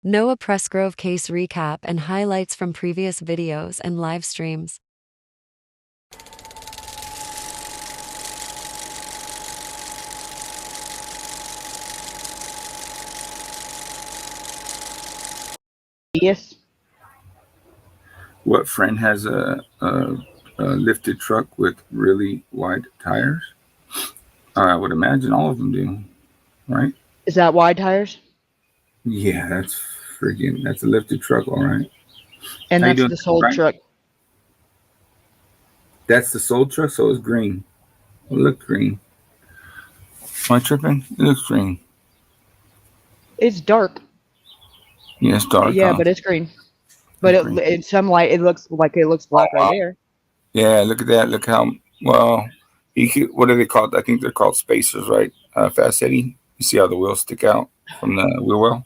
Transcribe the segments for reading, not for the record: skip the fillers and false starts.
Noah Presgrove case recap and highlights from previous videos and live streams. Yes. What friend has a lifted truck with really wide tires? I would imagine all of them do, right? Is that wide tires? Yeah, that's a lifted truck, all right. And How you that's doing, the sold Brian? truck. That's the sold truck, so it's green. It looks green. Am I tripping? It looks green. It's dark. Yeah, it's dark. Yeah, but it's green. But it's some light. It looks black right there. Yeah, look at that. Look how well. What are they called? I think they're called spacers, right? Fast Eddie. You see how the wheels stick out from the wheel well?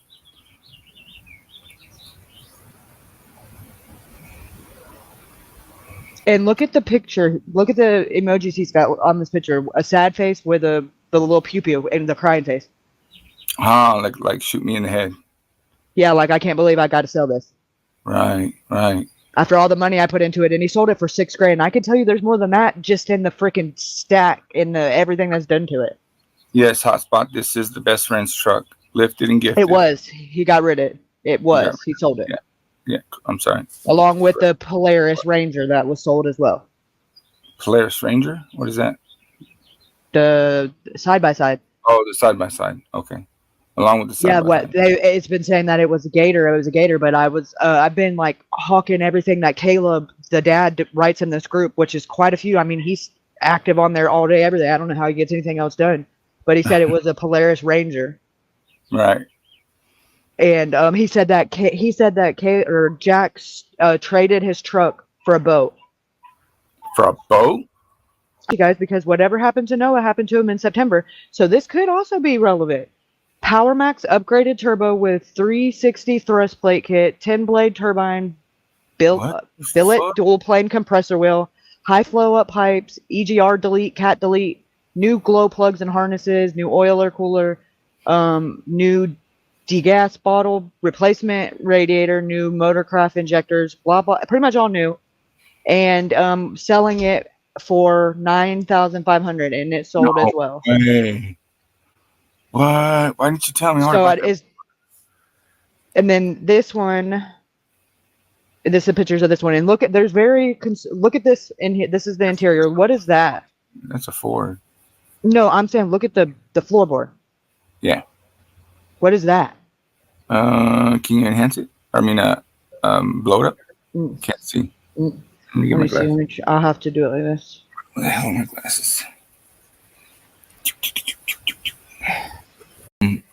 And look at the picture. Look at the emojis he's got on this picture. A sad face with the little pew and the crying face. Like shoot me in the head. Yeah, like I can't believe I got to sell this. Right. After all the money I put into it, and he sold it for $6,000. I can tell you, there's more than that just in the freaking stack, in the everything that's done to it. Yes, hotspot. This is the best friend's truck, lifted and gifted. It was. He got rid of it. It was. He sold it. Yeah. I'm sorry. Along with the Polaris Ranger that was sold as well. Polaris Ranger. What is that? The side by side. Oh, the side by side. Okay. Along with the side by side. It's been saying that it was a gator. It was a gator, but I've been like hawking everything that Caleb, the dad, writes in this group, which is quite a few. I mean, he's active on there all day, every day. I don't know how he gets anything else done, but he said it was a Polaris Ranger. Right. And he said that Jack traded his truck for a boat. For a boat? You guys, because whatever happened to Noah happened to him in September. So this could also be relevant. Power Max upgraded turbo with 360 thrust plate kit, 10 blade turbine, billet dual plane compressor wheel, high flow up pipes, EGR delete, cat delete, new glow plugs and harnesses, new oiler cooler, new degas bottle, replacement radiator, new motorcraft injectors, blah blah, pretty much all new, and selling it for $9,500, and it sold as well. Hey. What? Why didn't you tell me? So it is. And then this one, this is pictures of this one, and look at look at this in here. This is the interior. What is that? That's a Ford. No, I'm saying look at the floorboard. Yeah. What is that? Can you enhance it? I mean, blow it up. Can't see. Let me get my glasses. I'll have to do it like this. What the hell are my glasses?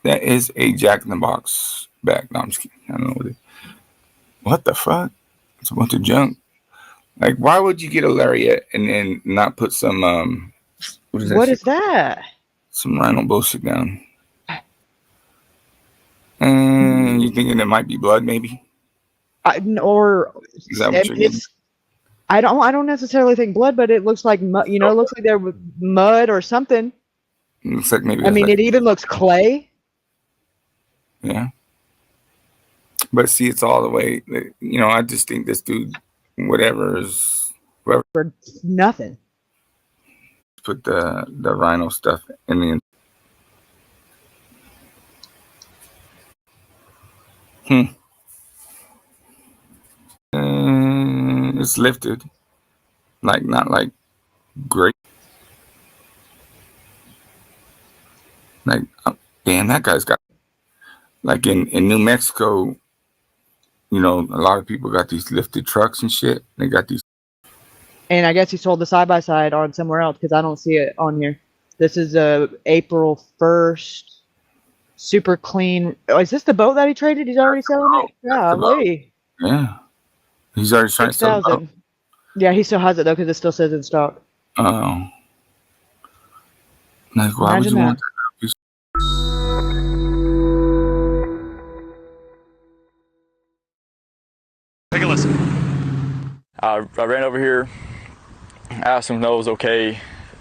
That is a Jack in the Box bag. No, I'm just kidding. I don't know what it is. What the fuck? It's a bunch of junk. Like, why would you get a lariat and then not put some what is that? Some rhino bullshit down. And you thinking it might be blood, maybe? Or is that what you're getting? I don't necessarily think blood, but it looks like mud. It looks like there was mud or something. It looks like maybe. I mean, it even looks clay. Yeah. But see, it's all the way. I just think this dude, whatever. For nothing. Put the rhino stuff in the. It's lifted, like not like great. Like, damn, that guy's got. Like in New Mexico, a lot of people got these lifted trucks and shit. They got these. And I guess he sold the side by side on somewhere else because I don't see it on here. This is April 1st. Super clean. Oh, is this the boat that he traded? He's already selling it? Yeah. He's already trying to sell it. Yeah, he still has it though because it still says in stock. Oh. Like, why would you want that? Take a listen. I ran over here, asked him if Noah was okay,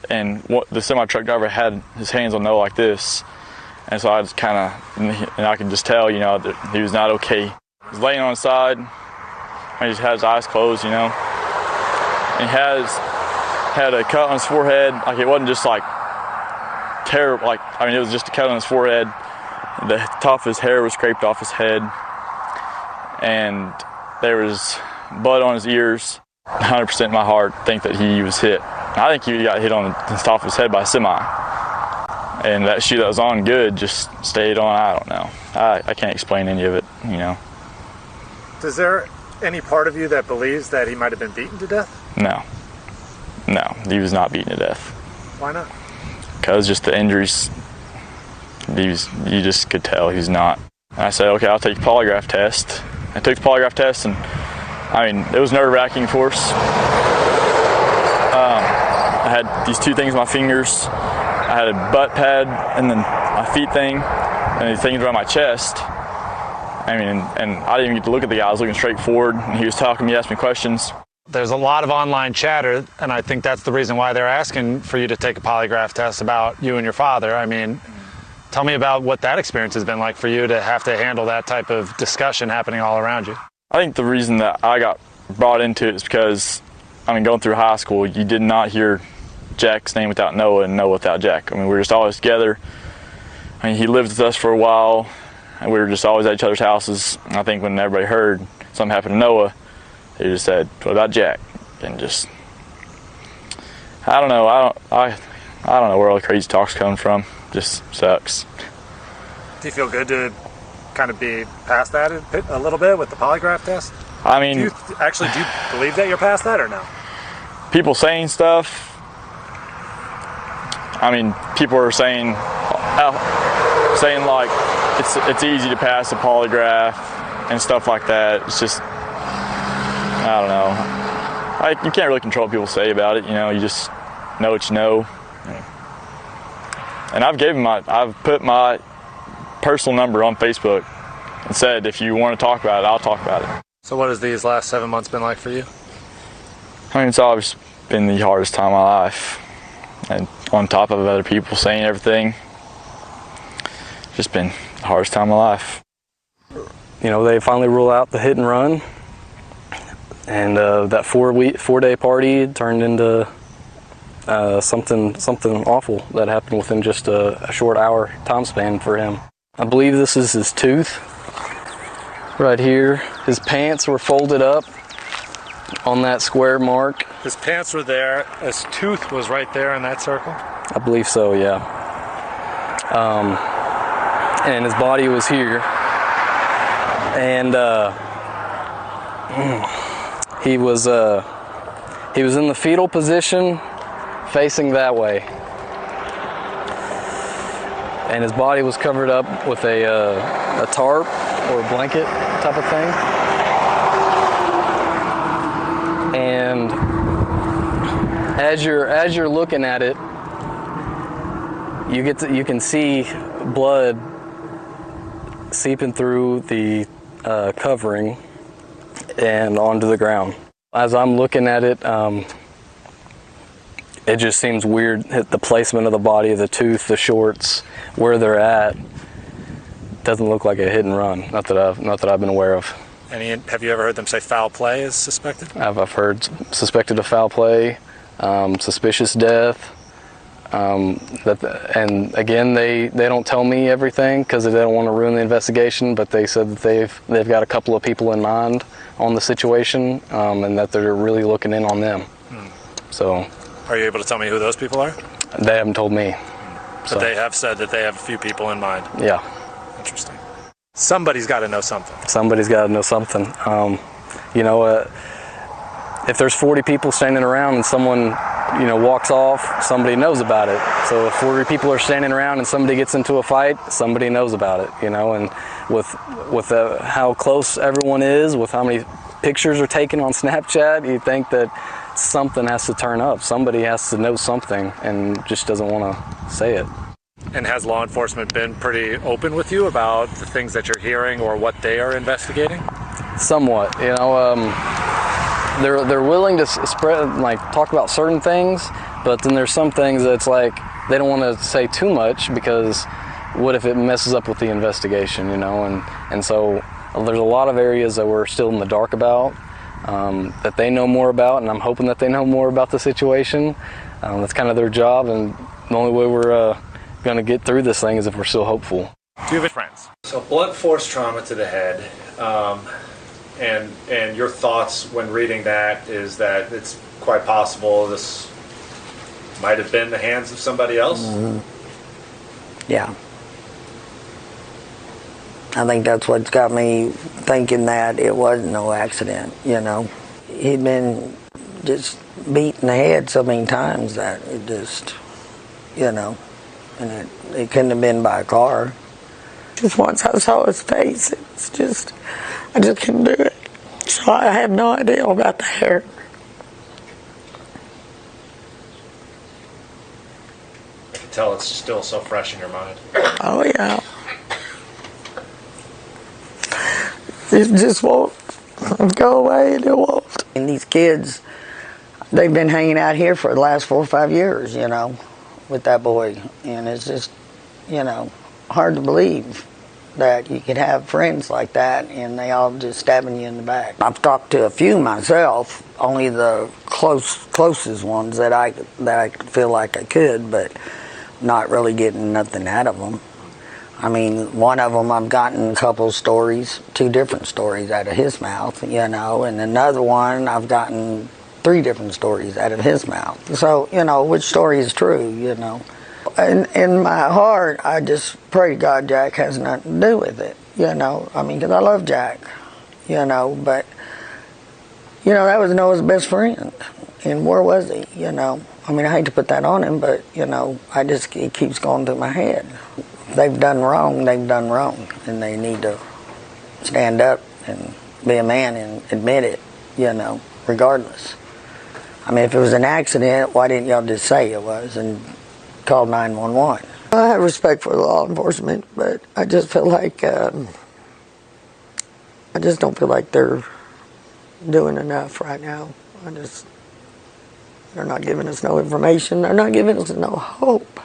and the semi truck driver had his hands on Noah like this, And so I just kind of, and I could just tell, you know, that he was not okay. He was laying on his side, and he just had his eyes closed, you know. And he had a cut on his forehead. Like, it wasn't just like terrible, like, I mean, it was just a cut on his forehead. The top of his hair was scraped off his head, and there was blood on his ears. 100% in my heart think that he was hit. I think he got hit on the top of his head by a semi. And that shoe that was on good just stayed on. I don't know. I can't explain any of it, you know. Is there any part of you that believes that he might have been beaten to death? No. No, he was not beaten to death. Why not? Because just the injuries, you just could tell he's not. And I said, okay, I'll take a polygraph test. I took the polygraph test, and I mean, it was nerve-wracking, of course. I had these two things on my fingers. I had a butt pad and then my feet thing, and these things around my chest. I mean, and I didn't even get to look at the guy. I was looking straight forward, and he was talking to me, asking me questions. There's a lot of online chatter, and I think that's the reason why they're asking for you to take a polygraph test about you and your father. I mean, tell me about what that experience has been like for you to have to handle that type of discussion happening all around you. I think the reason that I got brought into it is because, I mean, going through high school, you did not hear Jack's name without Noah and Noah without Jack. I mean, we were just always together. I mean, he lived with us for a while, and we were just always at each other's houses. And I think when everybody heard something happened to Noah, they just said, "What about Jack?" And just, I don't know. I don't know where all the crazy talk's coming from. Just sucks. Do you feel good to kind of be past that a little bit with the polygraph test? I mean, do you believe that you're past that or no? People saying stuff. I mean, people are saying like it's easy to pass a polygraph and stuff like that. It's just, I don't know. You can't really control what people say about it. You know, you just know what you know. And I've put my personal number on Facebook and said, if you want to talk about it, I'll talk about it. So what has these last 7 months been like for you? I mean, it's always been the hardest time of my life. And on top of other people saying everything, it's just been the hardest time of my life. You know, they finally rule out the hit and run, and that 4-day party turned into something awful that happened within just a short hour time span for him. I believe this is his tooth right here. His pants were folded up on that square mark. His pants were there, his tooth was right there in that circle? I believe so, yeah. And his body was here. And he was in the fetal position, facing that way. And his body was covered up with a tarp or a blanket type of thing. And as you're looking at it, you can see blood seeping through the covering and onto the ground. As I'm looking at it, it just seems weird. The placement of the body, the tooth, the shorts, where they're at, doesn't look like a hit and run. Not that I've been aware of. Have you ever heard them say foul play is suspected? I've heard suspected of foul play, suspicious death. And again, they don't tell me everything because they don't want to ruin the investigation. But they said that they've got a couple of people in mind on the situation, and that they're really looking in on them. So, are you able to tell me who those people are? They haven't told me. But they have said that they have a few people in mind. Yeah. Interesting. Somebody's got to know something. Somebody's got to know something. You know, if there's 40 people standing around and someone, you know, walks off, somebody knows about it. So if 40 people are standing around and somebody gets into a fight, somebody knows about it, you know. And with how close everyone is, with how many pictures are taken on Snapchat, you think that something has to turn up. Somebody has to know something and just doesn't want to say it. And has law enforcement been pretty open with you about the things that you're hearing or what they are investigating? Somewhat, you know. They're willing to spread, like, talk about certain things, but then there's some things that's like they don't want to say too much because what if it messes up with the investigation, you know? And so there's a lot of areas that we're still in the dark about, that they know more about, and I'm hoping that they know more about the situation. That's kind of their job, and the only way we're going to get through this thing is if we're still hopeful. Do you have friends? So blunt force trauma to the head, and your thoughts when reading that is that it's quite possible this might have been the hands of somebody else? Mm-hmm. Yeah. I think that's what's got me thinking that it wasn't no accident, you know. He'd been just beat in the head so many times that it just, you know, and it couldn't have been by a car. Just once I saw his face, it's just, I just couldn't do it. So I have no idea about the hair. I can tell it's still so fresh in your mind. Oh yeah. It just won't go away, and it won't. And these kids, they've been hanging out here for the last 4 or 5 years, you know, with that boy. And it's just, you know, hard to believe that you could have friends like that and they all just stabbing you in the back. I've talked to a few myself, only the closest ones that I feel like I could, but not really getting nothing out of them. I mean, one of them I've gotten a couple stories, 2 different stories out of his mouth, you know, and another one I've gotten 3 different stories out of his mouth. So, you know, which story is true, you know. And in my heart, I just pray to God Jack has nothing to do with it, you know. I mean, because I love Jack, you know, but, you know, that was Noah's best friend. And where was he, you know? I mean, I hate to put that on him, but, you know, it keeps going through my head. They've done wrong, and they need to stand up and be a man and admit it, you know, regardless. I mean, if it was an accident, why didn't y'all just say it was and call 911? I have respect for the law enforcement, but I just feel like, I just don't feel like they're doing enough right now. They're not giving us no information. They're not giving us no hope.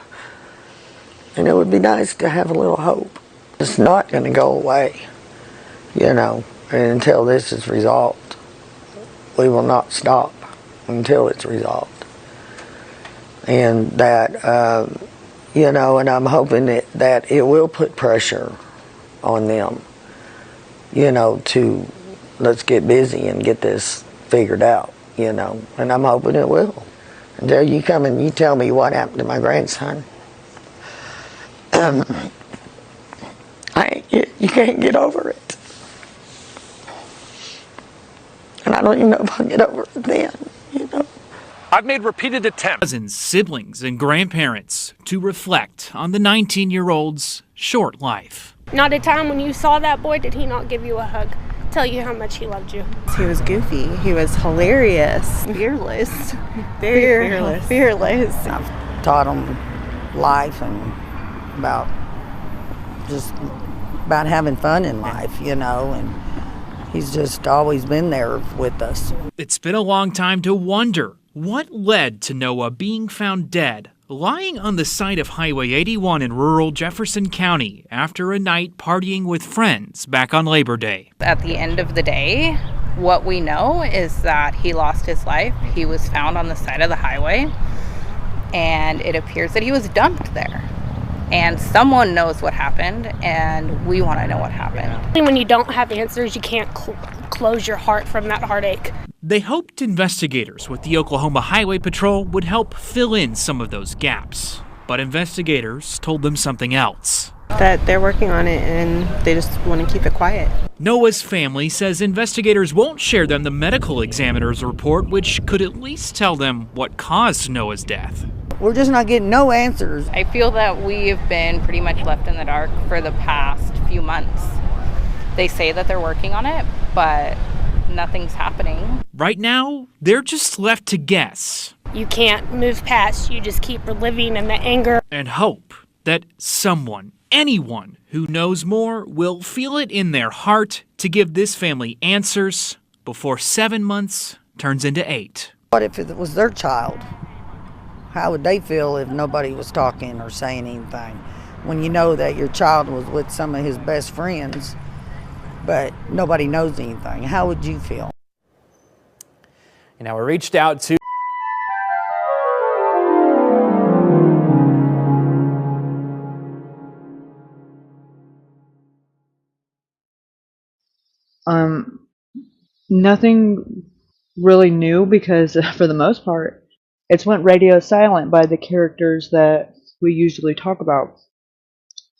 And it would be nice to have a little hope. It's not going to go away, you know, until this is resolved. We will not stop until it's resolved. And that, you know, and I'm hoping that it will put pressure on them, you know, to let's get busy and get this figured out, you know, and I'm hoping it will. Until you come and you tell me what happened to my grandson. You can't get over it. And I don't even know if I'll get over it then, you know. I've made repeated attempts. Cousins, siblings, and grandparents to reflect on the 19-year-old's short life. Not a time when you saw that boy did he not give you a hug, tell you how much he loved you. He was goofy. He was hilarious. Fearless. Very fearless. Fearless. I've taught him life and about having fun in life, you know, and he's just always been there with us. It's been a long time to wonder what led to Noah being found dead, lying on the side of Highway 81 in rural Jefferson County after a night partying with friends back on Labor Day. At the end of the day, what we know is that he lost his life. He was found on the side of the highway, and it appears that he was dumped there. And someone knows what happened, and we want to know what happened. When you don't have answers, you can't close your heart from that heartache. They hoped investigators with the Oklahoma Highway Patrol would help fill in some of those gaps. But investigators told them something else. That they're working on it and they just want to keep it quiet. Noah's family says investigators won't share them the medical examiner's report, which could at least tell them what caused Noah's death. We're just not getting no answers. I feel that we've been pretty much left in the dark for the past few months. They say that they're working on it, but nothing's happening. Right now, they're just left to guess. You can't move past, you just keep reliving in the anger. And hope that someone, anyone who knows more will feel it in their heart to give this family answers before 7 months turns into 8. What if it was their child? How would they feel if nobody was talking or saying anything? when you know that your child was with some of his best friends, but nobody knows anything? How would you feel? Now we reached out to Nothing really new, because for the most part, it's went radio silent by the characters that we usually talk about.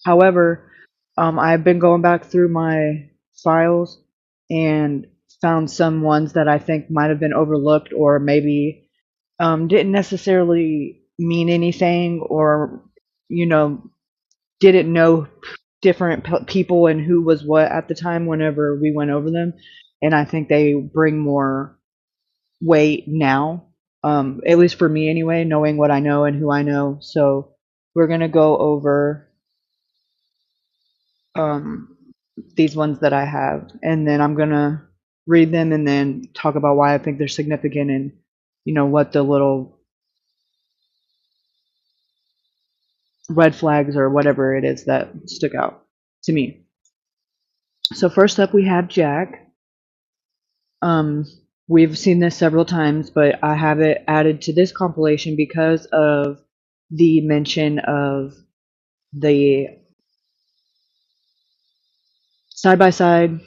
However, I've been going back through my files and found some ones that I think might have been overlooked, or maybe didn't necessarily mean anything, or, you know, didn't know different people and who was what at the time whenever we went over them. And I think they bring more weight now, at least for me anyway, knowing what I know and who I know. So we're going to go over these ones that I have, and then I'm going to read them and then talk about why I think they're significant, and, you know, what the little red flags or whatever it is that stuck out to me. So first up, we have Jack. We've seen this several times, but I have it added to this compilation because of the mention of the side by side.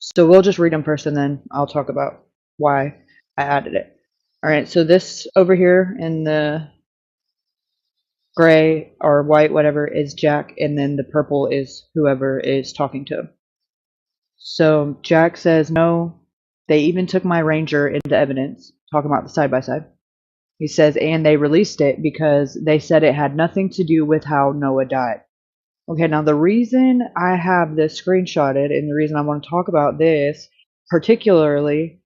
So we'll just read them first, and then I'll talk about why I added it. All right, so this over here in the gray or white, whatever, is Jack, and then the purple is whoever is talking to him. So Jack says, no, they even took my Ranger into evidence, talking about the side-by-side. He says, and they released it because they said it had nothing to do with how Noah died. Okay, now the reason I have this screenshotted, and the reason I want to talk about this particularly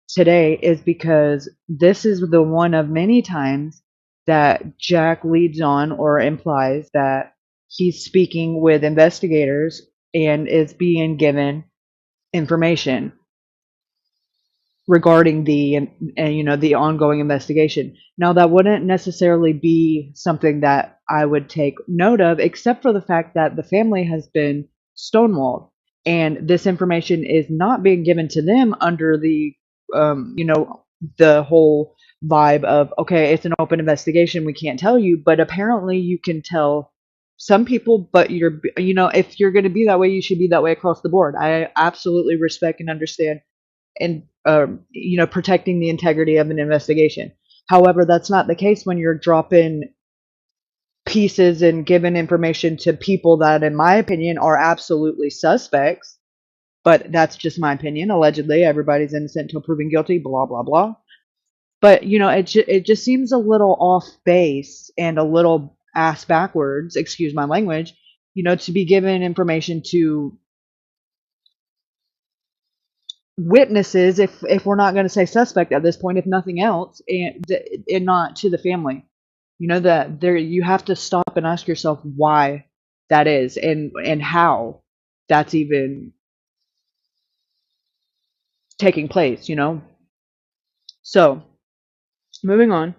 today, is because this is the one of many times that Jack leads on or implies that he's speaking with investigators and is being given information regarding the the ongoing investigation. Now, that wouldn't necessarily be something that I would take note of, except for the fact that the family has been stonewalled, and this information is not being given to them under the the whole vibe of, okay, it's an open investigation, we can't tell you, but apparently you can tell some people. But if you're going to be that way, you should be that way across the board. I absolutely respect and understand, and protecting the integrity of an investigation. However, that's not the case when you're dropping pieces and giving information to people that, in my opinion, are absolutely suspects. But that's just my opinion. Allegedly, everybody's innocent until proven guilty, blah, blah, blah. But, it just seems a little off base and a little ass backwards, excuse my language, to be given information to witnesses, if we're not going to say suspect at this point, if nothing else, and not to the family. That there, you have to stop and ask yourself why that is, and how that's even taking place. So moving on,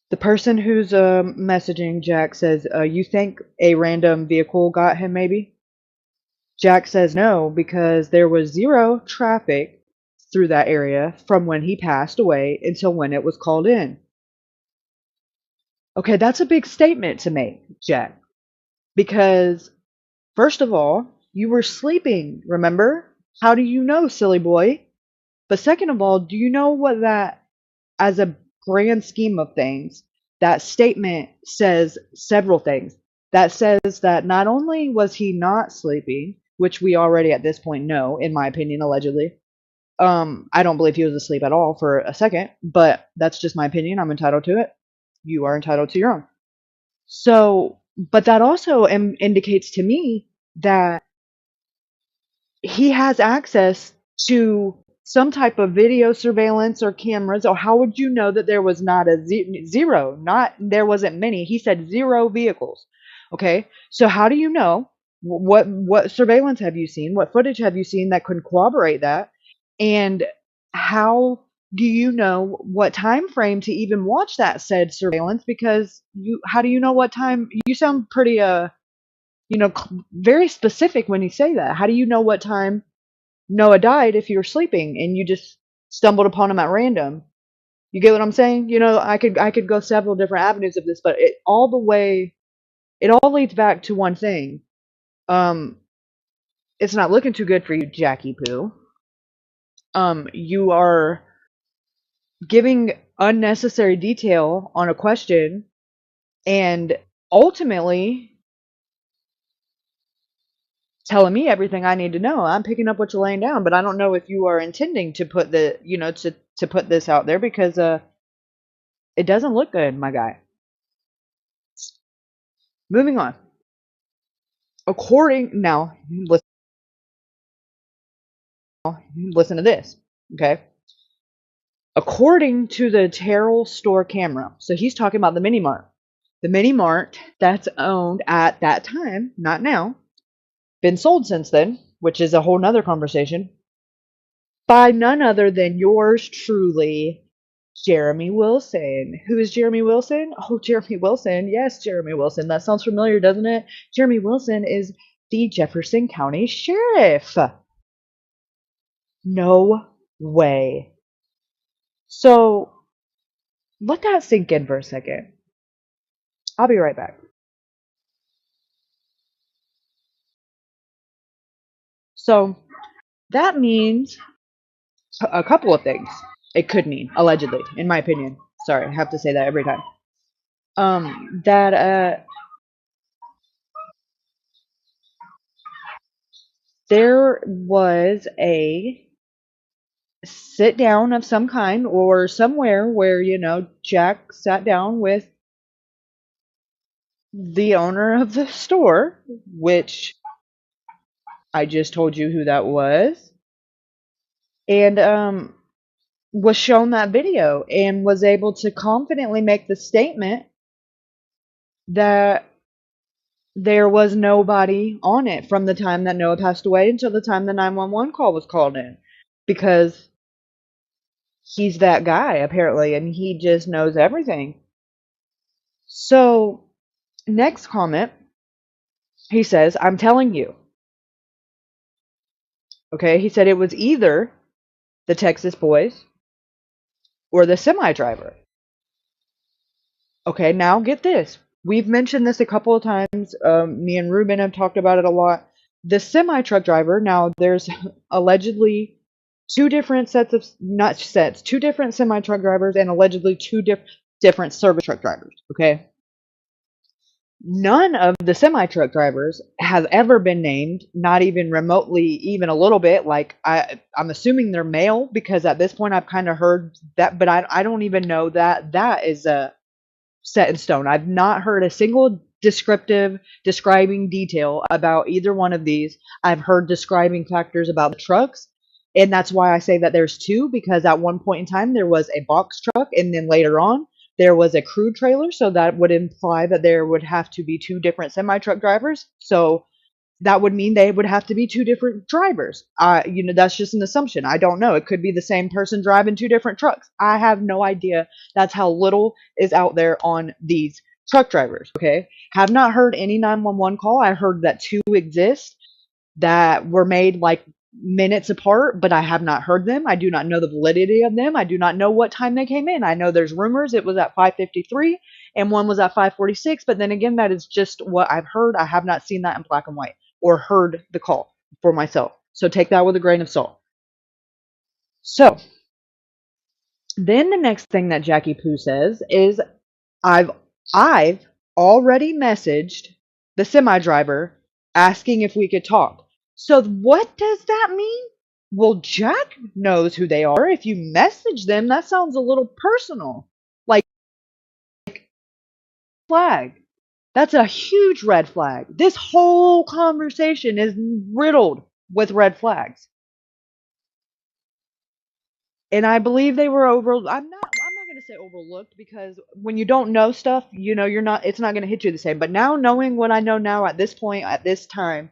the person who's messaging Jack says, you think a random vehicle got him, maybe? Jack says no, because there was zero traffic through that area from when he passed away until when it was called in. Okay, that's a big statement to make, Jack. Because, first of all, you were sleeping, remember? How do you know, silly boy? But second of all, do you know what that, as a grand scheme of things, that statement says several things. That says that not only was he not sleeping, which we already at this point know, in my opinion, allegedly. I don't believe he was asleep at all for a second, but that's just my opinion. I'm entitled to it. You are entitled to your own. So, but that also indicates to me that he has access to some type of video surveillance or cameras, or how would you know that there was not a zero? Not, there wasn't many. He said zero vehicles. Okay, so how do you know? What surveillance have you seen? What footage have you seen that could corroborate that? And how do you know what time frame to even watch that said surveillance? Because how do you know what time? You sound pretty very specific when you say that. How do you know what time Noah died if you were sleeping and you just stumbled upon him at random? You get what I'm saying? I could go several different avenues of this, but it all leads back to one thing. It's not looking too good for you, Jackie Poo. You are giving unnecessary detail on a question and ultimately telling me everything I need to know. I'm picking up what you're laying down, but I don't know if you are intending to put to put this out there, because it doesn't look good, my guy. Moving on. Now, listen to this, okay? According to the Terrell store camera, so he's talking about the mini mart. The mini mart that's owned at that time, not now, been sold since then, which is a whole nother conversation, by none other than yours truly, Jeremy Wilson. Who is Jeremy Wilson? Oh, Jeremy Wilson. Yes, Jeremy Wilson. That sounds familiar, doesn't it? Jeremy Wilson is the Jefferson County Sheriff. No way. So, let that sink in for a second. I'll be right back. So, that means a couple of things. It could mean, allegedly, in my opinion. Sorry, I have to say that every time. That there was a sit down of some kind, or somewhere where, Jack sat down with the owner of the store, which I just told you who that was, and was shown that video and was able to confidently make the statement that there was nobody on it from the time that Noah passed away until the time the 911 call was called in, because he's that guy, apparently, and he just knows everything. So, next comment, he says, I'm telling you. Okay, he said it was either the Texas boys or the semi driver. Okay, now get this. We've mentioned this a couple of times. Me and Ruben have talked about it a lot. The semi truck driver, now there's allegedly two different two different semi truck drivers and allegedly two different service truck drivers. Okay. None of the semi truck drivers have ever been named, not even remotely, even a little bit. Like, I'm assuming they're male, because at this point I've kind of heard that, but I don't even know that is set in stone. I've not heard a single describing detail about either one of these. I've heard describing factors about the trucks, and that's why I say that there's two, because at one point in time there was a box truck, and then later on there was a crew trailer, so that would imply that there would have to be two different semi-truck drivers. So that would mean they would have to be two different drivers. That's just an assumption. I don't know. It could be the same person driving two different trucks. I have no idea. That's how little is out there on these truck drivers, okay? Have not heard any 911 call. I heard that two exist that were made like minutes apart, but I have not heard them. I do not know the validity of them. I do not know what time they came in. I know there's rumors it was at 5:53 and one was at 5:46, but then again, that is just what I've heard. I have not seen that in black and white or heard the call for myself. So take that with a grain of salt. So then the next thing that Jackie Poo says is, I've already messaged the semi driver asking if we could talk. So what does that mean? Well, Jack knows who they are. If you message them, that sounds a little personal. Like, flag. That's a huge red flag. This whole conversation is riddled with red flags. And I believe they were I'm not going to say overlooked, because when you don't know stuff, it's not going to hit you the same. But now, knowing what I know now at this point, at this time,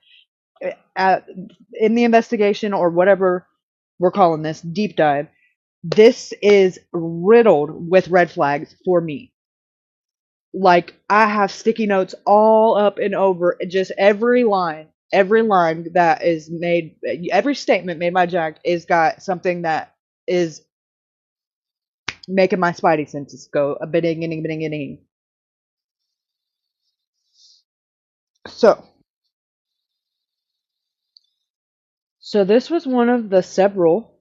in the investigation, or whatever we're calling this, deep dive, This is riddled with red flags for me. Like, I have sticky notes all up and over just every line that is made, every statement made by Jack is got something that is making my spidey senses go a bidding. So this was one of the several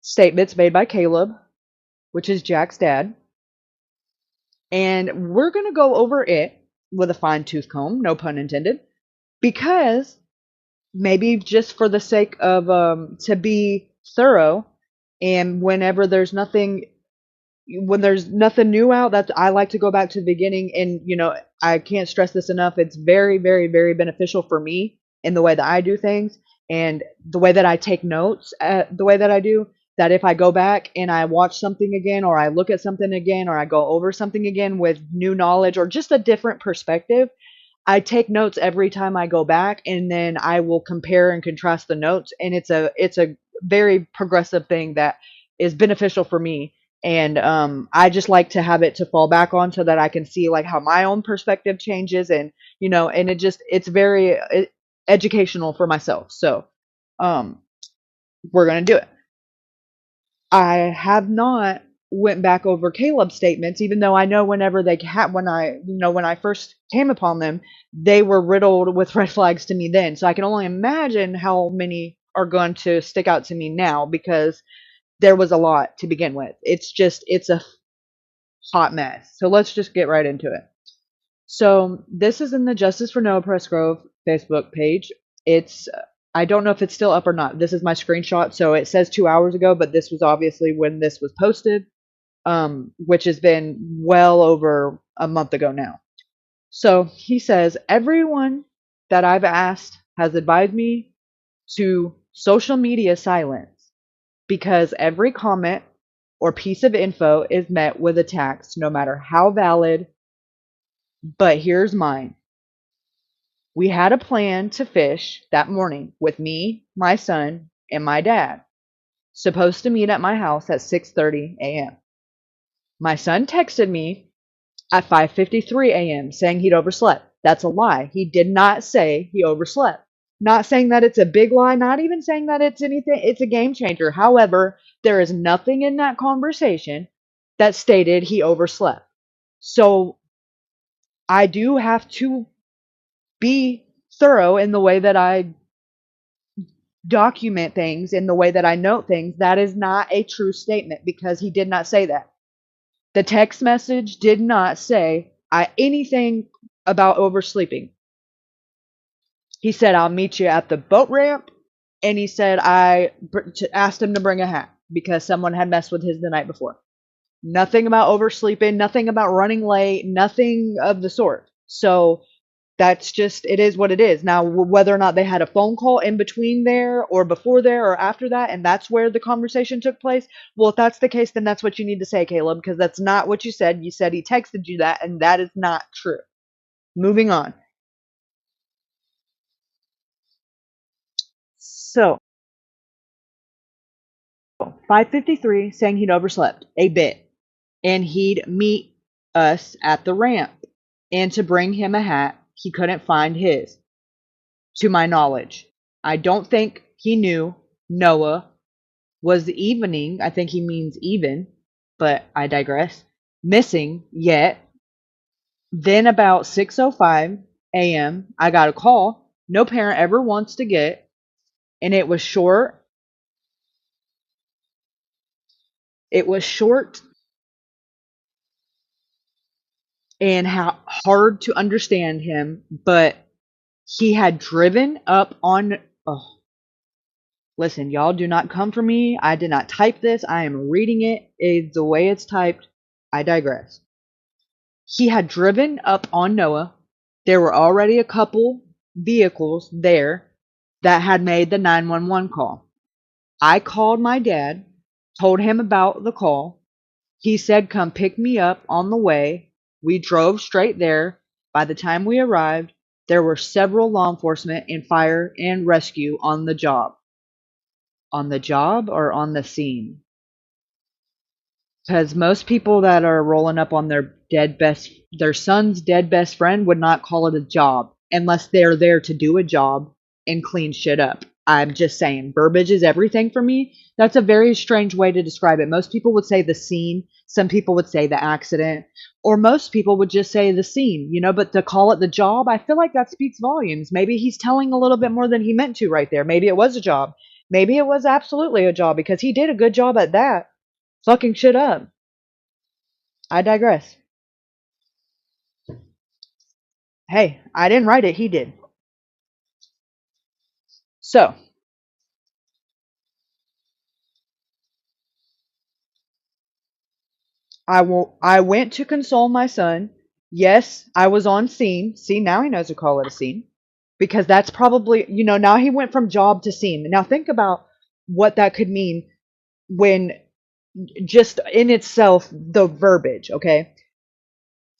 statements made by Caleb, which is Jack's dad. And we're going to go over it with a fine tooth comb, no pun intended, because maybe just for the sake of to be thorough, and whenever there's nothing new out, that I like to go back to the beginning. And I can't stress this enough, it's very, very, very beneficial for me in the way that I do things and the way that I take notes, the way that I do, that if I go back and I watch something again, or I look at something again, or I go over something again with new knowledge or just a different perspective, I take notes every time I go back, and then I will compare and contrast the notes. And it's a very progressive thing that is beneficial for me. And I just like to have it to fall back on so that I can see like how my own perspective changes, and and it's very educational for myself. So we're gonna do it. I have not went back over Caleb's statements, even though I know whenever when I first came upon them, they were riddled with red flags to me then. So I can only imagine how many are going to stick out to me now, because there was a lot to begin with. It's a hot mess. So let's just get right into it. So this is in the Justice for Noah Presgrove Facebook page. I don't know if it's still up or not. This is my screenshot. So it says 2 hours ago, but this was obviously when this was posted, which has been well over a month ago now. So he says, everyone that I've asked has advised me to social media silence, because every comment or piece of info is met with attacks, no matter how valid. But here's mine. We had a plan to fish that morning with me, my son, and my dad. Supposed to meet at my house at 6:30 a.m. My son texted me at 5:53 a.m. saying he'd overslept. That's a lie. He did not say he overslept. Not saying that it's a big lie, not even saying that it's anything, it's a game changer. However, there is nothing in that conversation that stated he overslept. So I do have to be thorough in the way that I document things, in the way that I note things. That is not a true statement, because he did not say that. The text message did not say anything about oversleeping. He said, I'll meet you at the boat ramp. And he said, I asked him to bring a hat because someone had messed with his the night before. Nothing about oversleeping, nothing about running late, nothing of the sort. So that's just, it is what it is. Now, whether or not they had a phone call in between there or before there or after that, and that's where the conversation took place, well, if that's the case, then that's what you need to say, Caleb, because that's not what you said. You said he texted you that, and that is not true. Moving on. So, 5:53, saying he'd overslept a bit, and he'd meet us at the ramp, and to bring him a hat. He couldn't find his, to my knowledge. I don't think he knew Noah was evening, I think he means even, but I digress, missing yet. Then about 6:05 a.m., I got a call no parent ever wants to get, and it was short. It was short and how hard to understand him, but he had driven up on. Oh, listen, y'all, do not come for me. I did not type this. I am reading it. It's the way it's typed. I digress. He had driven up on Noah. There were already a couple vehicles there that had made the 911 call. I called my dad, told him about the call. He said, come pick me up on the way. We drove straight there. By the time we arrived, there were several law enforcement and fire and rescue on the job. On the job or on the scene? Because most people that are rolling up on their son's dead best friend would not call it a job unless they're there to do a job and clean shit up. I'm just saying, verbiage is everything for me. That's a very strange way to describe it. Most people would say the scene. Some people would say the accident, or most people would just say the scene, but to call it the job, I feel like that speaks volumes. Maybe he's telling a little bit more than he meant to right there. Maybe it was a job. Maybe it was absolutely a job because he did a good job at that. Fucking shit up. I digress. Hey, I didn't write it, he did. So, I went to console my son. Yes, I was on scene. See, now he knows to call it a scene. Because that's probably, now he went from job to scene. Now think about what that could mean when just in itself, the verbiage, okay?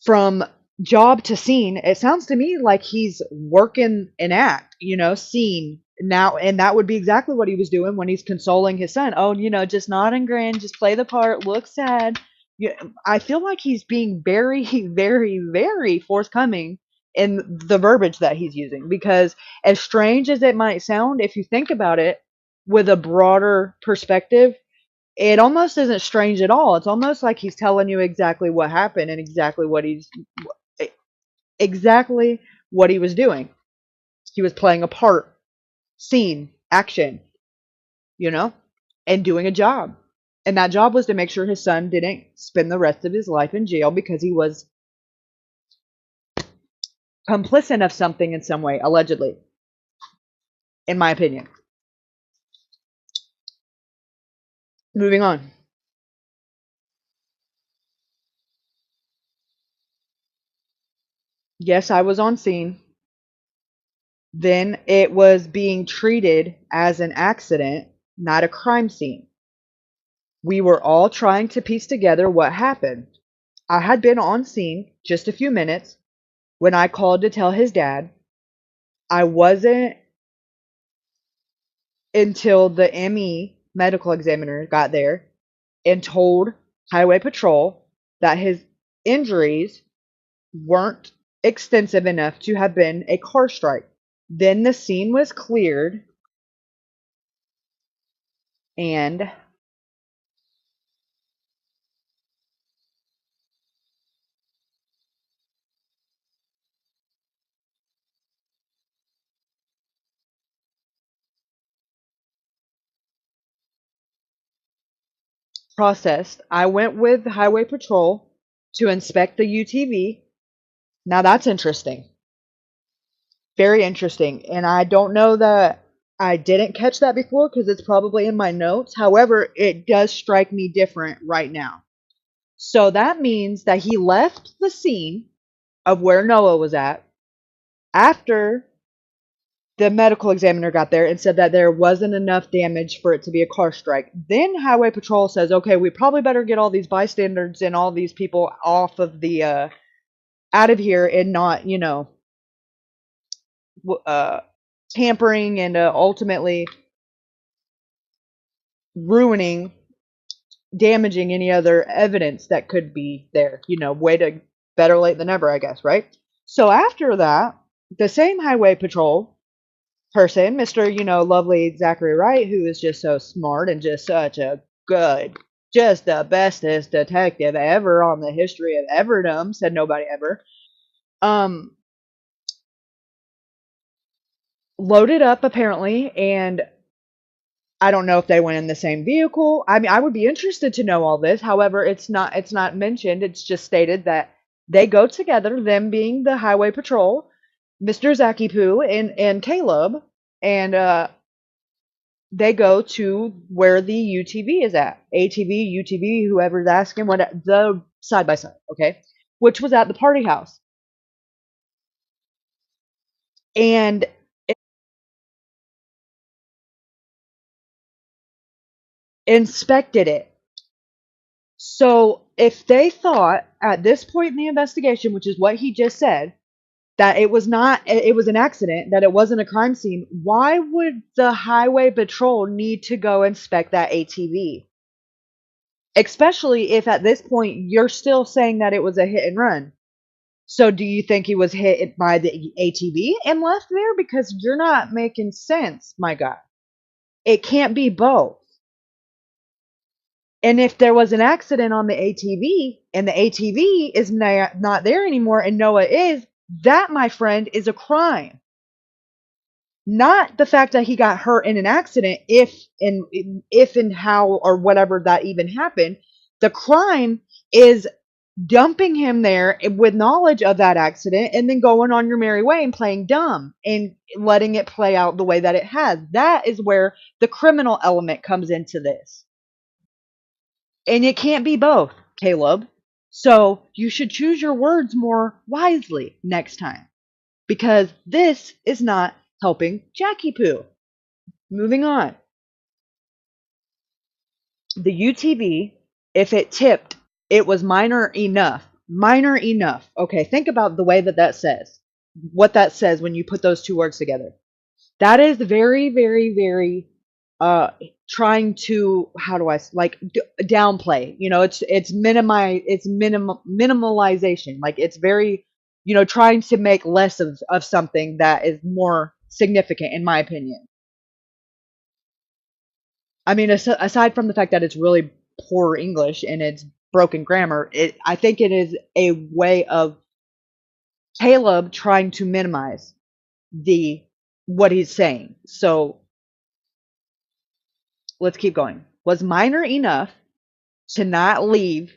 From job to scene, it sounds to me like he's working an act, scene now, and that would be exactly what he was doing when he's consoling his son. Oh, just nod and grin, just play the part, look sad. Yeah, I feel like he's being very, very, very forthcoming in the verbiage that he's using, because as strange as it might sound, if you think about it with a broader perspective, it almost isn't strange at all. It's almost like he's telling you exactly what happened and exactly what he was doing. He was playing a part, scene, action, and doing a job. And that job was to make sure his son didn't spend the rest of his life in jail because he was complicit of something in some way, allegedly, in my opinion. Moving on. Yes, I was on scene. Then it was being treated as an accident, not a crime scene. We were all trying to piece together what happened. I had been on scene just a few minutes when I called to tell his dad. I wasn't until the ME medical examiner got there and told Highway Patrol that his injuries weren't extensive enough to have been a car strike. Then the scene was cleared and processed. I went with Highway Patrol to inspect the UTV. Now that's interesting. Very interesting. And I don't know that I didn't catch that before because it's probably in my notes. However, it does strike me different right now. So that means that he left the scene of where Noah was at after the medical examiner got there and said that there wasn't enough damage for it to be a car strike. Then Highway Patrol says, okay, we probably better get all these bystanders and all these people off of the out of here and not, tampering and ultimately ruining, damaging any other evidence that could be there. Way to better late than never, I guess, right? So after that, the same Highway Patrol person, Mr. Lovely Zachary Wright, who is just so smart and just such a good, just the bestest detective ever on the history of everdom, said nobody ever, loaded up apparently, and I don't know if they went in the same vehicle. I mean, I would be interested to know all this. However, it's not mentioned. It's just stated that they go together, them being the Highway Patrol, Mr. Zaki Poo and Caleb, and they go to where the UTV is at. ATV, UTV, whoever's asking, what the side by side, okay? Which was at the party house. And inspected it. So if they thought at this point in the investigation, which is what he just said, that it was an accident, that it wasn't a crime scene, why would the Highway Patrol need to go inspect that ATV? Especially if at this point you're still saying that it was a hit and run. So do you think he was hit by the ATV and left there? Because you're not making sense, my guy. It can't be both. And if there was an accident on the ATV and the ATV is not there anymore and Noah is, that, my friend, is a crime. Not the fact that he got hurt in an accident, if and how or whatever that even happened. The crime is dumping him there with knowledge of that accident and then going on your merry way and playing dumb and letting it play out the way that it has. That is where the criminal element comes into this. And it can't be both, Caleb. So you should choose your words more wisely next time, because this is not helping Jackie Poo. Moving on. The UTV, if it tipped, it was minor enough. Minor enough. Okay, think about the way that says. What that says when you put those two words together. That is very, very, very trying to, how do I like downplay? You know, it's minimalization. Like, it's very, you know, trying to make less of something that is more significant, in my opinion. I mean, aside from the fact that it's really poor English and it's broken grammar, I think it is a way of Caleb trying to minimize what he's saying. So let's keep going. Was minor enough to not leave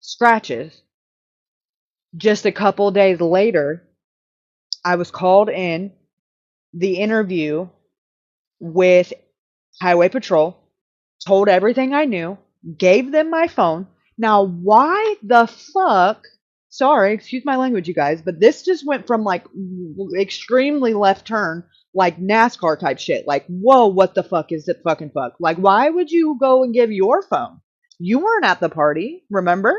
scratches. Just a couple days later, I was called in the interview with Highway Patrol, told everything I knew, gave them my phone. Now, why the fuck? Sorry, excuse my language, you guys, but this just went from like extremely left turn, like NASCAR type shit. Like, whoa, what the fuck is it fucking fuck? Like, why would you go and give your phone? You weren't at the party, remember?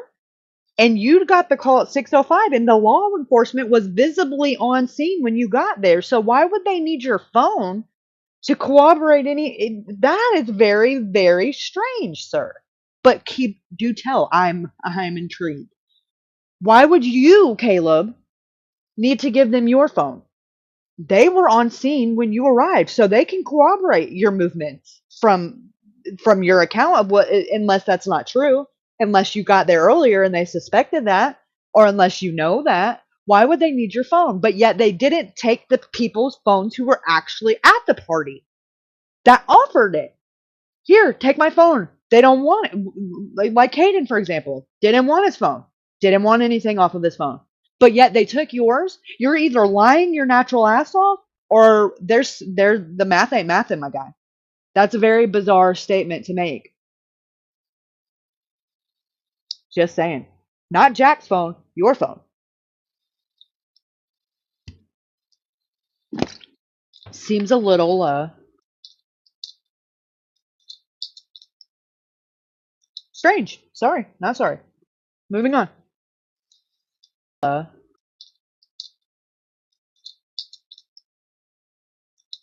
And you got the call at 6:05, and the law enforcement was visibly on scene when you got there. So why would they need your phone to corroborate that is very, very strange, sir. But do tell. I'm intrigued. Why would you, Caleb, need to give them your phone? They were on scene when you arrived, so they can corroborate your movements from your account of what, unless that's not true, unless you got there earlier and they suspected that, or unless you know that. Why would they need your phone? But yet they didn't take the people's phones who were actually at the party that offered it. Here, take my phone. They don't want it. Like Caden, for example, didn't want his phone. Didn't want anything off of his phone. But yet they took yours. You're either lying your natural ass off, or the math ain't mathing, my guy. That's a very bizarre statement to make. Just saying. Not Jack's phone, your phone. Seems a little strange. Sorry, not sorry. Moving on.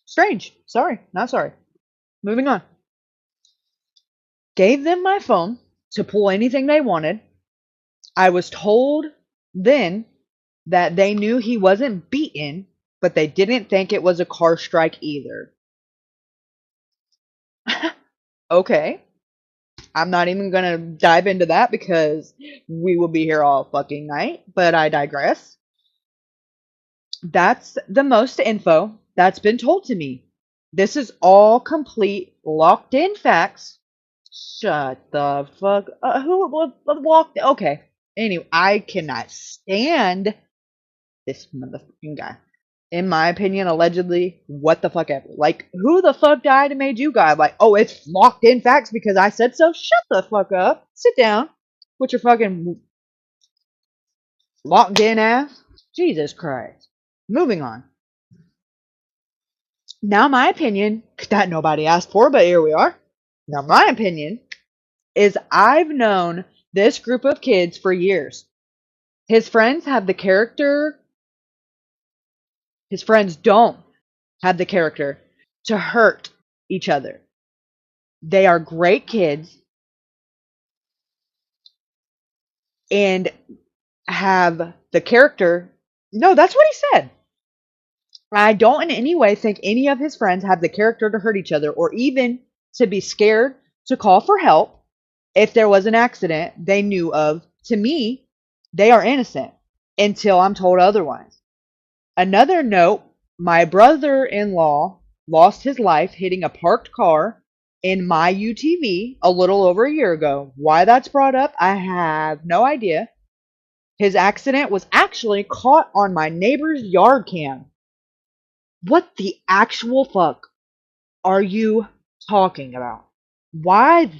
Strange. Sorry, not sorry. Moving on. Gave them my phone to pull anything they wanted. I was told then that they knew he wasn't beaten, but they didn't think it was a car strike either. Okay. I'm not even going to dive into that because we will be here all fucking night, but I digress. That's the most info that's been told to me. This is all complete, locked in facts. Shut the fuck up. Who walked? Okay. Anyway, I cannot stand this motherfucking guy. In my opinion, allegedly, what the fuck ever. Like, who the fuck died and made you guy? Like, oh, it's locked in facts because I said so? Shut the fuck up. Sit down with your fucking locked in ass. Jesus Christ. Moving on. Now, my opinion, that nobody asked for, but here we are. Now, my opinion is I've known this group of kids for years. His friends have the character. His friends don't have the character to hurt each other. They are great kids. and have the character. No, that's what he said. I don't in any way think any of his friends have the character to hurt each other or even to be scared to call for help if there was an accident they knew of. To me, they are innocent until I'm told otherwise. Another note, my brother-in-law lost his life hitting a parked car in my UTV a little over a year ago. Why that's brought up, I have no idea. His accident was actually caught on my neighbor's yard cam. What the actual fuck are you talking about? What?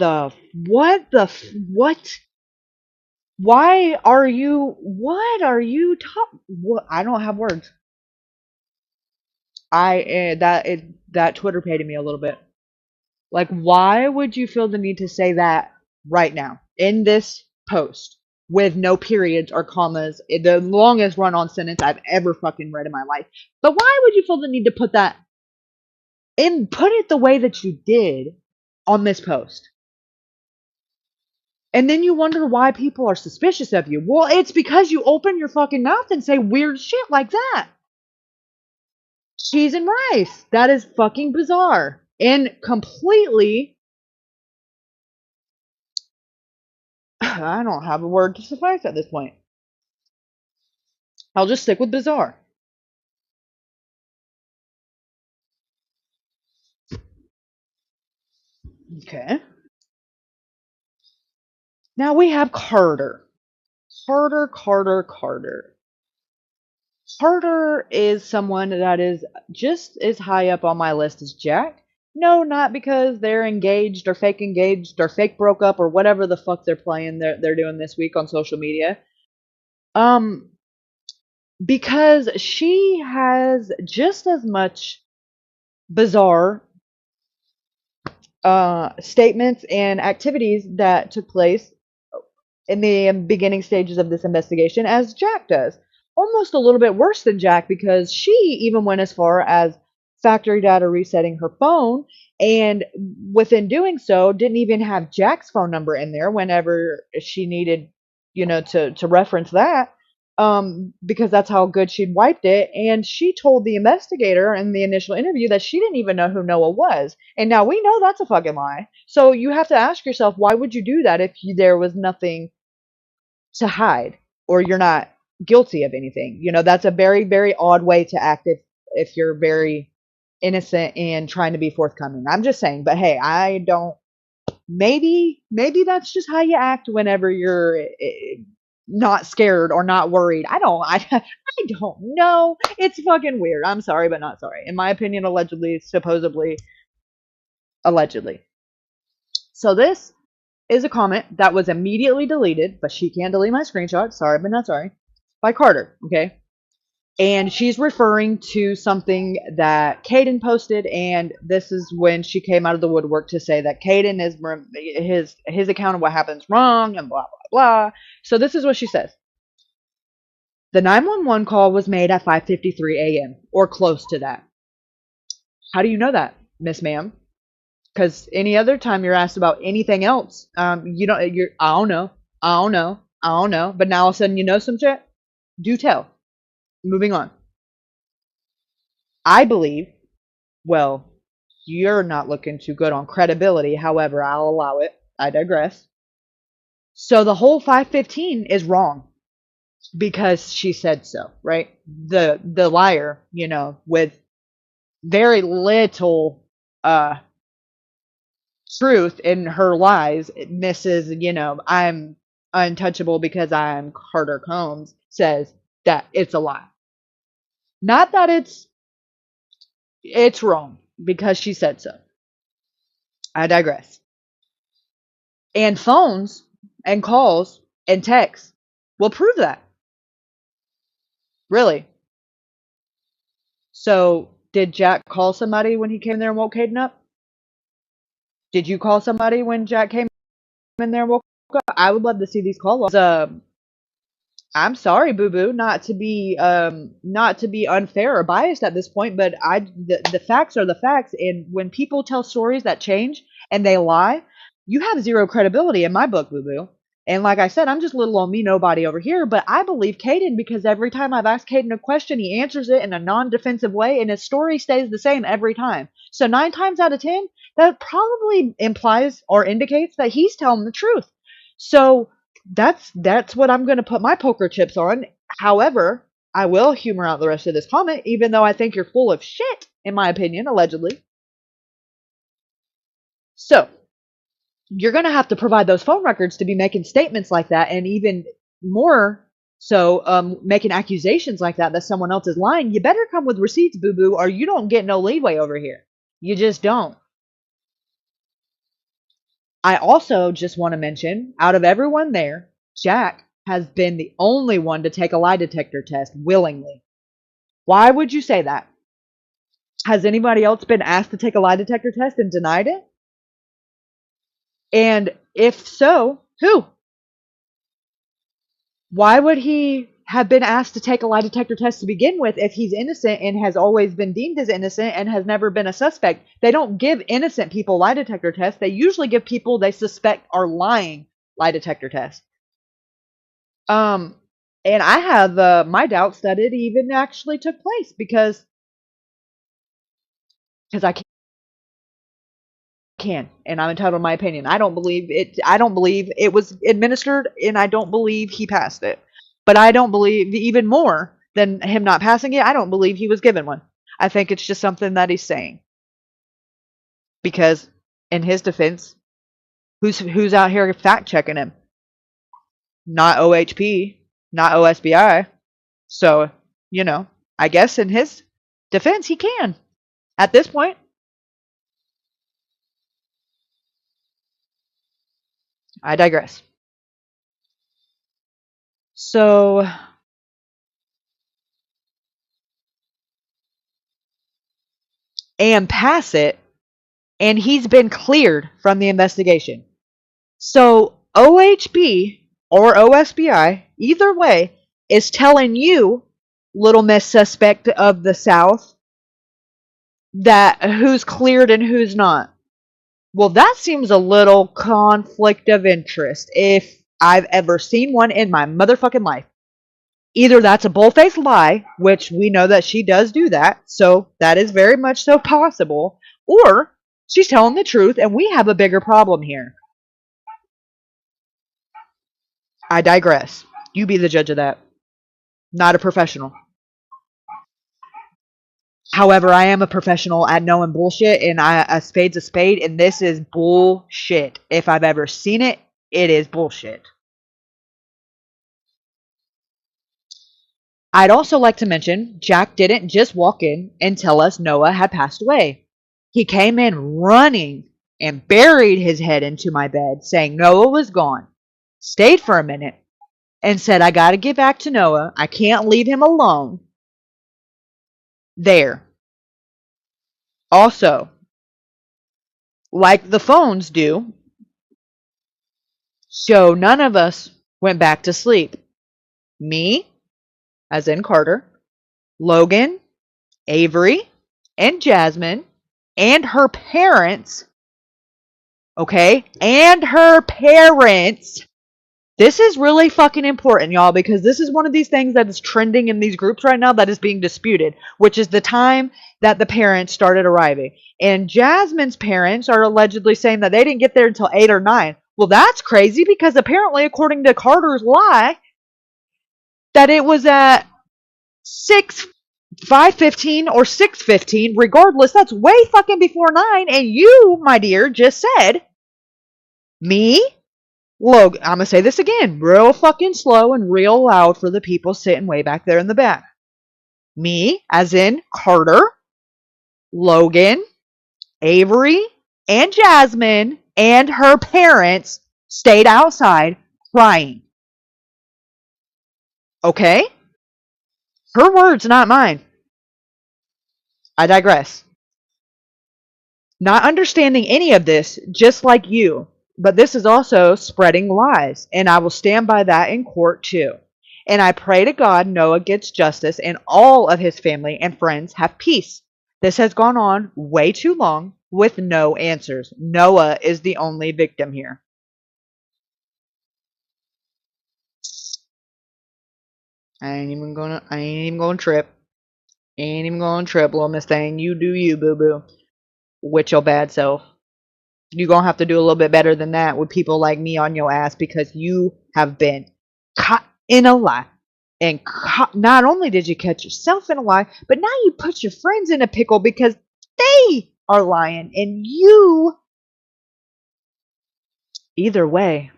Why are you, what are you what? I don't have words. That Twitter pated me a little bit. Like, why would you feel the need to say that right now in this post with no periods or commas, the longest run-on sentence I've ever fucking read in my life? But why would you feel the need to put that and put it the way that you did on this post? And then you wonder why people are suspicious of you. Well, it's because you open your fucking mouth and say weird shit like that. Cheese and rice. That is fucking bizarre. And completely, I don't have a word to suffice at this point. I'll just stick with bizarre. Okay. Now we have Carter. Carter is someone that is just as high up on my list as Jack. No, not because they're engaged or fake broke up or whatever the fuck they're playing they're doing this week on social media. Because she has just as much bizarre statements and activities that took place in the beginning stages of this investigation as Jack does. Almost a little bit worse than Jack, because she even went as far as factory data resetting her phone, and within doing so didn't even have Jack's phone number in there whenever she needed, to reference that, because that's how good she'd wiped it. And she told the investigator in the initial interview that she didn't even know who Noah was, and now we know that's a fucking lie. So you have to ask yourself, why would you do that if there was nothing to hide, or you're not guilty of anything? That's a very, very odd way to act if you're very innocent and trying to be forthcoming. I'm just saying. But hey, I don't, maybe that's just how you act whenever you're not scared or not worried. I don't know. It's fucking weird. I'm sorry, but not sorry. In my opinion, supposedly allegedly. So this is a comment that was immediately deleted, but she can't delete my screenshot. Sorry, but not sorry. By Carter, okay? And she's referring to something that Caden posted, and this is when she came out of the woodwork to say that Caden is his account of what happens wrong and blah, blah, blah. So this is what she says. The 911 call was made at 5:53 a.m. or close to that. How do you know that, Miss Ma'am? Because any other time you're asked about anything else, I don't know. But now all of a sudden you know some shit? Do tell. Moving on. I believe, well, you're not looking too good on credibility. However, I'll allow it. I digress. So the whole 5:15 is wrong because she said so, right? The liar, with very little truth in her lies, Mrs. I'm untouchable because I'm Carter Combs, says that it's a lie. Not that it's wrong because she said so. I digress. And phones and calls and texts will prove that. Really. So did Jack call somebody when he came there and woke Caden up? Did you call somebody when Jack came in there and woke up? I would love to see these call logs. I'm sorry, boo boo, not to be unfair or biased at this point, but the facts are the facts, and when people tell stories that change and they lie, you have zero credibility in my book, boo boo. And like I said, I'm just little old me nobody over here, but I believe Caden because every time I've asked Caden a question, he answers it in a non-defensive way, and his story stays the same every time. So 9 times out of 10, that probably implies or indicates that he's telling the truth. So that's what I'm going to put my poker chips on. However, I will humor out the rest of this comment, even though I think you're full of shit, in my opinion, allegedly. So you're going to have to provide those phone records to be making statements like that, and even more so making accusations like that someone else is lying. You better come with receipts, boo-boo, or you don't get no leeway over here. You just don't. I also just want to mention, out of everyone there, Jack has been the only one to take a lie detector test willingly. Why would you say that? Has anybody else been asked to take a lie detector test and denied it? And if so, who? Why would he have been asked to take a lie detector test to begin with if he's innocent and has always been deemed as innocent and has never been a suspect? They don't give innocent people lie detector tests. They usually give people they suspect are lying lie detector tests. And I have my doubts that it even actually took place because I can, and I'm entitled to my opinion. I don't believe it was administered, and I don't believe he passed it. But I don't believe, even more than him not passing it, I don't believe he was given one. I think it's just something that he's saying. Because in his defense, who's out here fact checking him? Not OHP, not OSBI. So, I guess in his defense, he can. At this point. I digress. So, and pass it, and he's been cleared from the investigation. So OHB or OSBI, either way, is telling you, little miss suspect of the South, that who's cleared and who's not. Well, that seems a little conflict of interest if I've ever seen one in my motherfucking life. Either that's a bull-faced lie, which we know that she does do that, so that is very much so possible, or she's telling the truth and we have a bigger problem here. I digress. You be the judge of that. Not a professional. However, I am a professional at knowing bullshit, and a spade's a spade, and this is bullshit. If I've ever seen it, it is bullshit. I'd also like to mention, Jack didn't just walk in and tell us Noah had passed away. He came in running and buried his head into my bed, saying Noah was gone. Stayed for a minute and said, I gotta get back to Noah. I can't leave him alone. There. Also, like the phones do, so none of us went back to sleep. Me, as in Carter, Logan, Avery, and Jasmine, and her parents, okay? And her parents. This is really fucking important, y'all, because this is one of these things that is trending in these groups right now that is being disputed, which is the time that the parents started arriving. And Jasmine's parents are allegedly saying that they didn't get there until 8 or 9. Well, that's crazy because apparently, according to Carter's lie, that it was at 5:15 or 6:15. Regardless, that's way fucking before 9. And you, my dear, just said, me, Logan, I'm going to say this again, real fucking slow and real loud for the people sitting way back there in the back. Me, as in Carter, Logan, Avery, and Jasmine, and her parents stayed outside crying. Okay? Her words, not mine. I digress. Not understanding any of this, just like you. But this is also spreading lies, and I will stand by that in court too. And I pray to God Noah gets justice and all of his family and friends have peace. This has gone on way too long with no answers. Noah is the only victim here. I ain't even gonna trip. Ain't even gonna trip, little Miss Thing. You do you, boo boo. With your bad self. You're gonna have to do a little bit better than that with people like me on your ass because you have been caught in a lie. And not only did you catch yourself in a lie, but now you put your friends in a pickle because they are lying and you. Either way,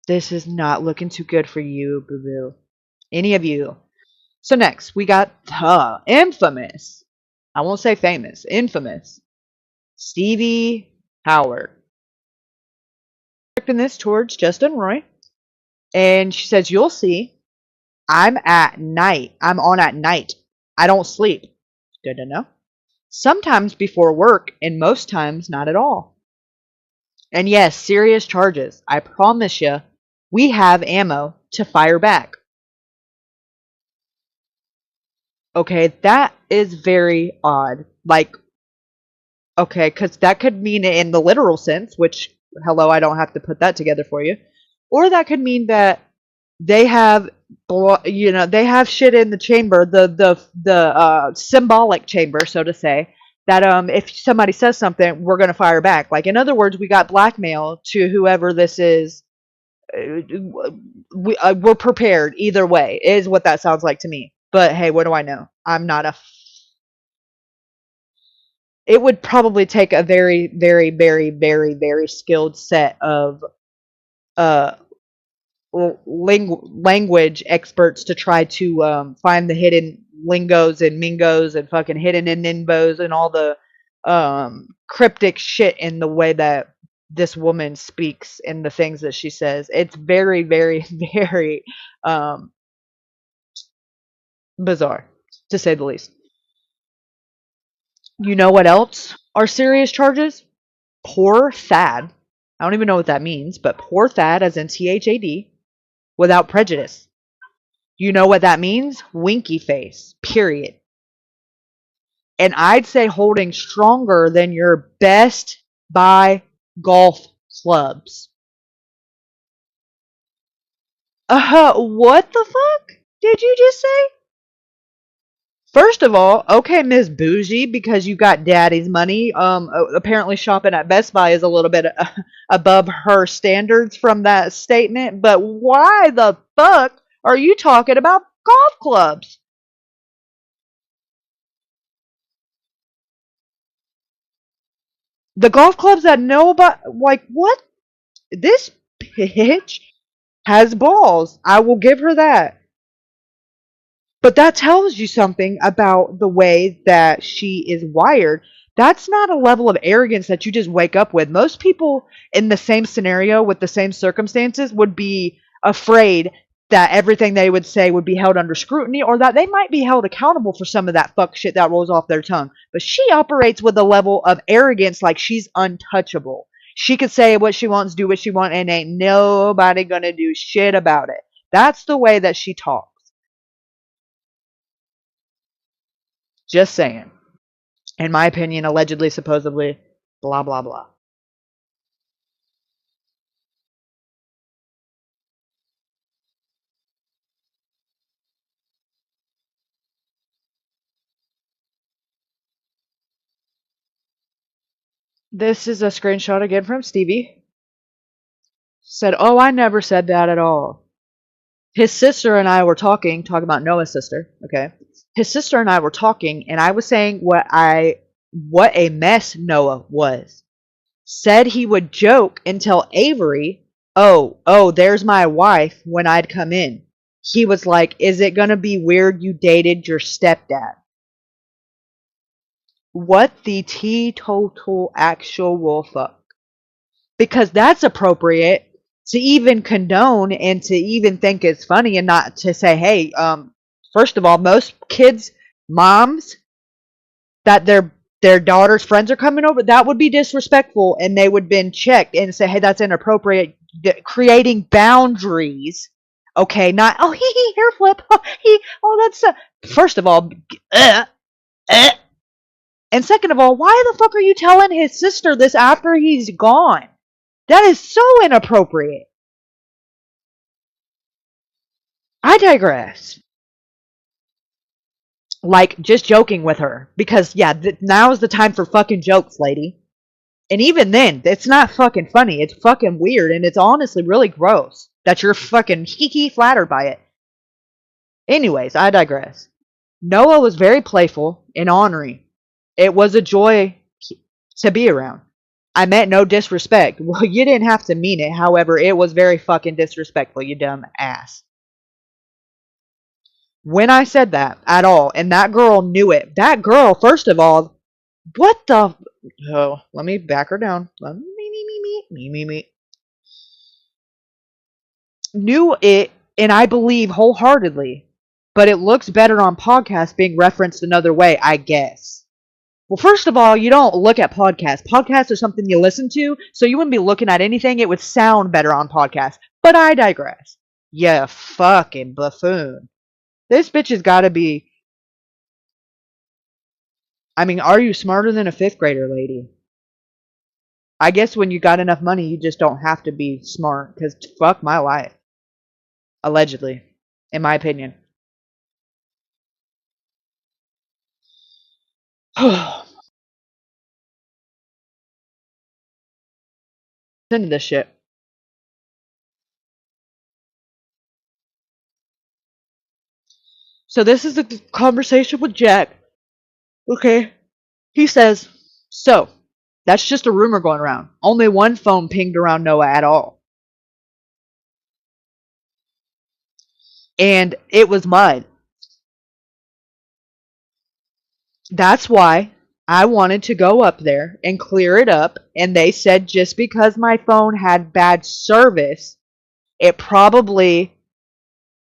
this is not looking too good for you, boo boo. Any of you. So next, we got the infamous, I won't say famous, infamous, Stevie Howard. Directing this towards Justin Roy. And she says, you'll see, I'm on at night. I don't sleep. Good to know. Sometimes before work, and most times not at all. And yes, serious charges. I promise you, we have ammo to fire back. Okay, that is very odd. Like, okay, because that could mean it in the literal sense, which, hello, I don't have to put that together for you. Or that could mean that they have, they have shit in the chamber, the symbolic chamber, so to say, that if somebody says something, we're going to fire back. Like, in other words, we got blackmail to whoever this is. We're prepared either way, is what that sounds like to me. But hey, what do I know? I'm not a. It would probably take a very, very, very, very, very skilled set of uh language experts to try to find the hidden lingos and mingos and fucking hidden and nimbos and all the cryptic shit in the way that this woman speaks and the things that she says. It's very, very, very bizarre, to say the least. You know what else are serious charges? Poor Thad. I don't even know what that means, but poor Thad, as in THAD, without prejudice. You know what that means? Winky face. Period. And I'd say holding stronger than your Best Buy golf clubs. What the fuck did you just say? First of all, okay, Miss Bougie, because you got daddy's money. Apparently shopping at Best Buy is a little bit above her standards from that statement. But why the fuck are you talking about golf clubs? The golf clubs that nobody, like, what? This bitch has balls. I will give her that. But that tells you something about the way that she is wired. That's not a level of arrogance that you just wake up with. Most people in the same scenario with the same circumstances would be afraid that everything they would say would be held under scrutiny or that they might be held accountable for some of that fuck shit that rolls off their tongue. But she operates with a level of arrogance like she's untouchable. She could say what she wants, do what she wants, and ain't nobody gonna do shit about it. That's the way that she talks. Just saying. In my opinion, allegedly, supposedly, blah, blah, blah. This is a screenshot again from Stevie. Said, oh, I never said that at all. His sister and I were talking about Noah's sister, okay? His sister and I were talking, and I was saying what a mess Noah was. Said he would joke and tell Avery, oh, there's my wife when I'd come in. He was like, is it going to be weird you dated your stepdad? What the teetotal actual fuck? Because that's appropriate to even condone and to even think it's funny and not to say, hey, first of all, most kids' moms that their daughter's friends are coming over, that would be disrespectful and they would have been checked and say, hey, that's inappropriate. Creating boundaries. Okay, not, oh, hair flip. That's, first of all, and second of all, why the fuck are you telling his sister this after he's gone? That is so inappropriate. I digress. like just joking with her because yeah, now is the time for fucking jokes, lady. And even then, it's not fucking funny. It's fucking weird, and it's honestly really gross that you're fucking hee flattered by it. Anyways, I digress. Noah was very playful and ornery. It was a joy to be around. I meant no disrespect. Well, you didn't have to mean it. However, it was very fucking disrespectful, you dumb ass. When I said that at all, and that girl knew it. That girl, first of all, what the... Oh, let me back her down. Me. Knew it, and I believe wholeheartedly. But it looks better on podcasts being referenced another way, I guess. Well, first of all, you don't look at podcasts. Podcasts are something you listen to, so you wouldn't be looking at anything. It would sound better on podcasts. But I digress. You fucking buffoon. This bitch has got to be... I mean, are you smarter than a 5th grader, lady? I guess when you got enough money, you just don't have to be smart, because fuck my life. Allegedly. In my opinion. Into this shit. So this is a conversation with Jack. Okay. He says, so, that's just a rumor going around. Only one phone pinged around Noah at all. And it was mine. That's why I wanted to go up there and clear it up. And they said just because my phone had bad service, it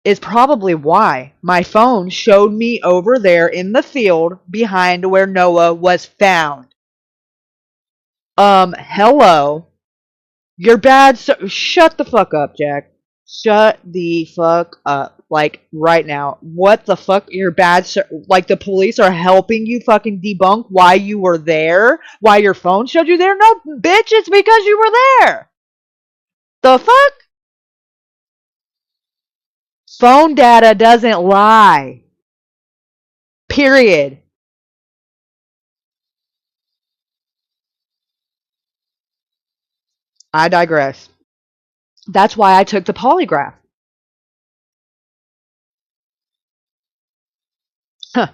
is probably why my phone showed me over there in the field behind where Noah was found. Hello. Your bad shut the fuck up, Jack. Shut the fuck up. Like, right now. What the fuck? Your bad like, the police are helping you fucking debunk why you were there? Why your phone showed you there? No, bitch, it's because you were there. The fuck? Phone data doesn't lie. Period. I digress. That's why I took the polygraph. Huh.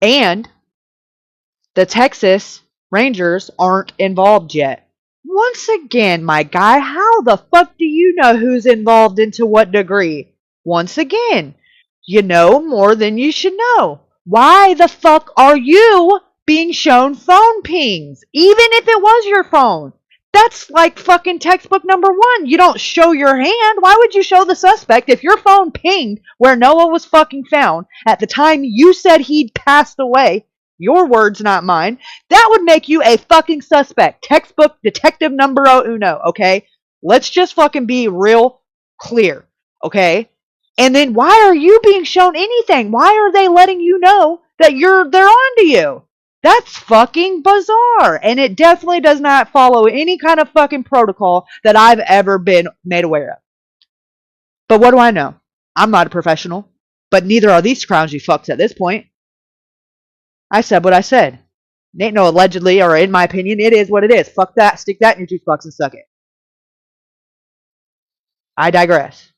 And the Texas Rangers aren't involved yet. Once again, my guy, how the fuck do you know who's involved and to what degree? Once again, you know more than you should know. Why the fuck are you being shown phone pings? Even if it was your phone. That's like fucking textbook number 1. You don't show your hand. Why would you show the suspect if your phone pinged where Noah was fucking found at the time you said he'd passed away? Your words, not mine. That would make you a fucking suspect. Textbook detective numero uno, okay? Let's just fucking be real clear, okay? And then why are you being shown anything? Why are they letting you know that they're onto you? That's fucking bizarre. And it definitely does not follow any kind of fucking protocol that I've ever been made aware of. But what do I know? I'm not a professional. But neither are these clowns, you fucks, at this point. I said what I said. It ain't no allegedly, or in my opinion, it is what it is. Fuck that, stick that in your juice box and suck it. I digress.